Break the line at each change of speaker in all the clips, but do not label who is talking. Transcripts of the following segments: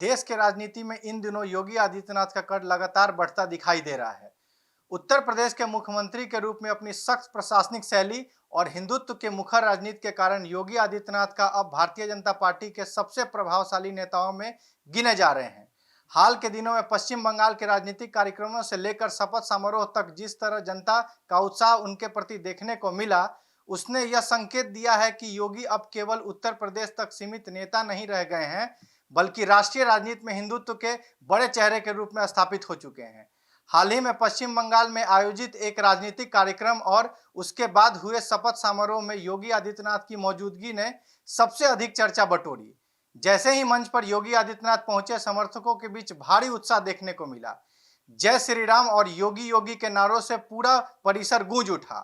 देश के राजनीति में इन दिनों योगी आदित्यनाथ का कद लगातार बढ़ता दिखाई दे रहा है। उत्तर प्रदेश के मुख्यमंत्री के रूप में अपनी सख्त प्रशासनिक शैली और हिंदुत्व के मुखर राजनीति के कारण योगी आदित्यनाथ का अब भारतीय जनता पार्टी के सबसे प्रभावशाली नेताओं में गिने जा रहे हैं। हाल के दिनों में पश्चिम बंगाल के राजनीतिक कार्यक्रमों से लेकर शपथ समारोह तक जिस तरह जनता का उत्साह उनके प्रति देखने को मिला, उसने यह संकेत दिया है कि योगी अब केवल उत्तर प्रदेश तक सीमित नेता नहीं रह गए हैं, बल्कि राष्ट्रीय राजनीति में हिंदुत्व के बड़े चेहरे के रूप में स्थापित हो चुके हैं। हाल ही में पश्चिम बंगाल में आयोजित एक राजनीतिक कार्यक्रम और उसके बाद हुए शपथ समारोह में योगी आदित्यनाथ की मौजूदगी ने सबसे अधिक चर्चा बटोरी। जैसे ही मंच पर योगी आदित्यनाथ पहुंचे, समर्थकों के बीच भारी उत्साह देखने को मिला। जय श्री राम और योगी योगी के नारों से पूरा परिसर गूंज उठा।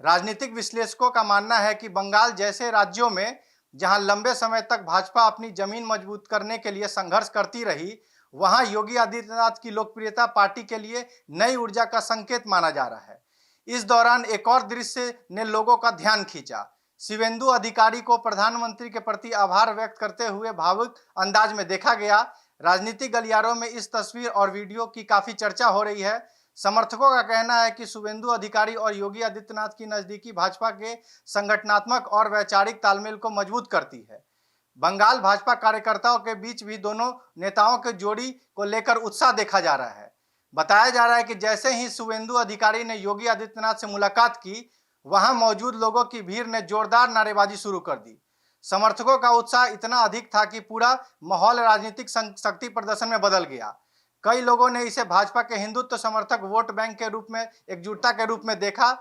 राजनीतिक विश्लेषकों का मानना है कि बंगाल जैसे राज्यों में जहां लंबे समय तक भाजपा अपनी जमीन मजबूत करने के लिए संघर्ष करती रही, वहां योगी आदित्यनाथ की लोकप्रियता पार्टी के लिए नई ऊर्जा का संकेत माना जा रहा है। इस दौरान एक और दृश्य ने लोगों का ध्यान खींचा। शिवेंदु अधिकारी को प्रधानमंत्री के प्रति आभार व्यक्त करते हुए भावुक अंदाज में देखा गया। राजनीतिक गलियारों में इस तस्वीर और वीडियो की काफी चर्चा हो रही है। समर्थकों का कहना है कि शुभेंदु अधिकारी और योगी आदित्यनाथ की नजदीकी भाजपा के संगठनात्मक और वैचारिक तालमेल को मजबूत करती है। बंगाल भाजपा कार्यकर्ताओं के बीच भी दोनों नेताओं के जोड़ी को लेकर उत्साह देखा जा रहा है। बताया जा रहा है कि जैसे ही शुभेंदु अधिकारी ने योगी आदित्यनाथ से मुलाकात की, वहां मौजूद लोगों की भीड़ ने जोरदार नारेबाजी शुरू कर दी। समर्थकों का उत्साह इतना अधिक था कि पूरा माहौल राजनीतिक शक्ति प्रदर्शन में बदल गया। कई लोगों ने इसे भाजपा के हिंदुत्व समर्थक वोट बैंक के रूप में एकजुटता के रूप में देखा।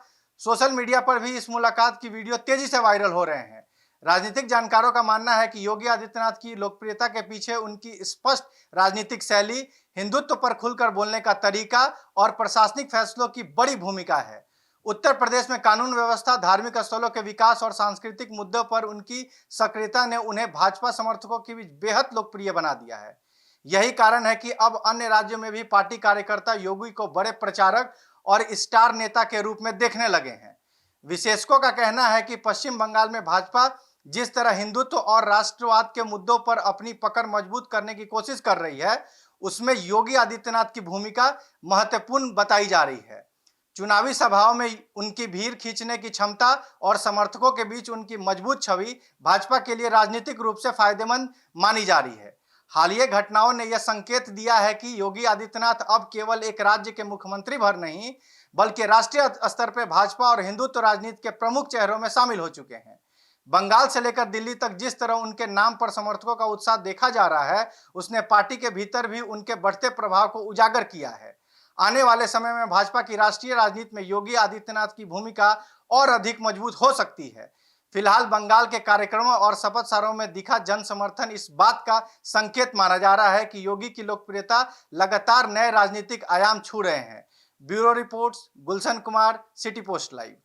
सोशल मीडिया पर भी इस मुलाकात की वीडियो तेजी से वायरल हो रहे हैं। राजनीतिक जानकारों का मानना है कि योगी आदित्यनाथ की लोकप्रियता के पीछे उनकी स्पष्ट राजनीतिक शैली, हिंदुत्व पर खुलकर बोलने का तरीका और प्रशासनिक फैसलों की बड़ी भूमिका है। उत्तर प्रदेश में कानून व्यवस्था, धार्मिक स्थलों के विकास और सांस्कृतिक मुद्दों पर उनकी सक्रियता ने उन्हें भाजपा समर्थकों के बीच बेहद लोकप्रिय बना दिया है। यही कारण है कि अब अन्य राज्यों में भी पार्टी कार्यकर्ता योगी को बड़े प्रचारक और स्टार नेता के रूप में देखने लगे हैं। विशेषज्ञों का कहना है कि पश्चिम बंगाल में भाजपा जिस तरह हिंदुत्व और राष्ट्रवाद के मुद्दों पर अपनी पकड़ मजबूत करने की कोशिश कर रही है, उसमें योगी आदित्यनाथ की भूमिका महत्वपूर्ण बताई जा रही है। चुनावी सभाओं में उनकी भीड़ खींचने की क्षमता और समर्थकों के बीच उनकी मजबूत छवि भाजपा के लिए राजनीतिक रूप से फायदेमंद मानी जा रही है। हालिया घटनाओं ने यह संकेत दिया है कि योगी आदित्यनाथ अब केवल एक राज्य के मुख्यमंत्री भर नहीं, बल्कि राष्ट्रीय स्तर पर भाजपा और हिंदुत्व राजनीति के प्रमुख चेहरों में शामिल हो चुके हैं। बंगाल से लेकर दिल्ली तक जिस तरह उनके नाम पर समर्थकों का उत्साह देखा जा रहा है, उसने पार्टी के भीतर भी उनके बढ़ते प्रभाव को उजागर किया है। आने वाले समय में भाजपा की राष्ट्रीय राजनीति में योगी आदित्यनाथ की भूमिका और अधिक मजबूत हो सकती है। फिलहाल बंगाल के कार्यक्रमों और शपथ समारोह में दिखा जन समर्थन इस बात का संकेत माना जा रहा है कि योगी की लोकप्रियता लगातार नए राजनीतिक आयाम छू रहे हैं। Bureau reports, Gulshan Kumar, city post live.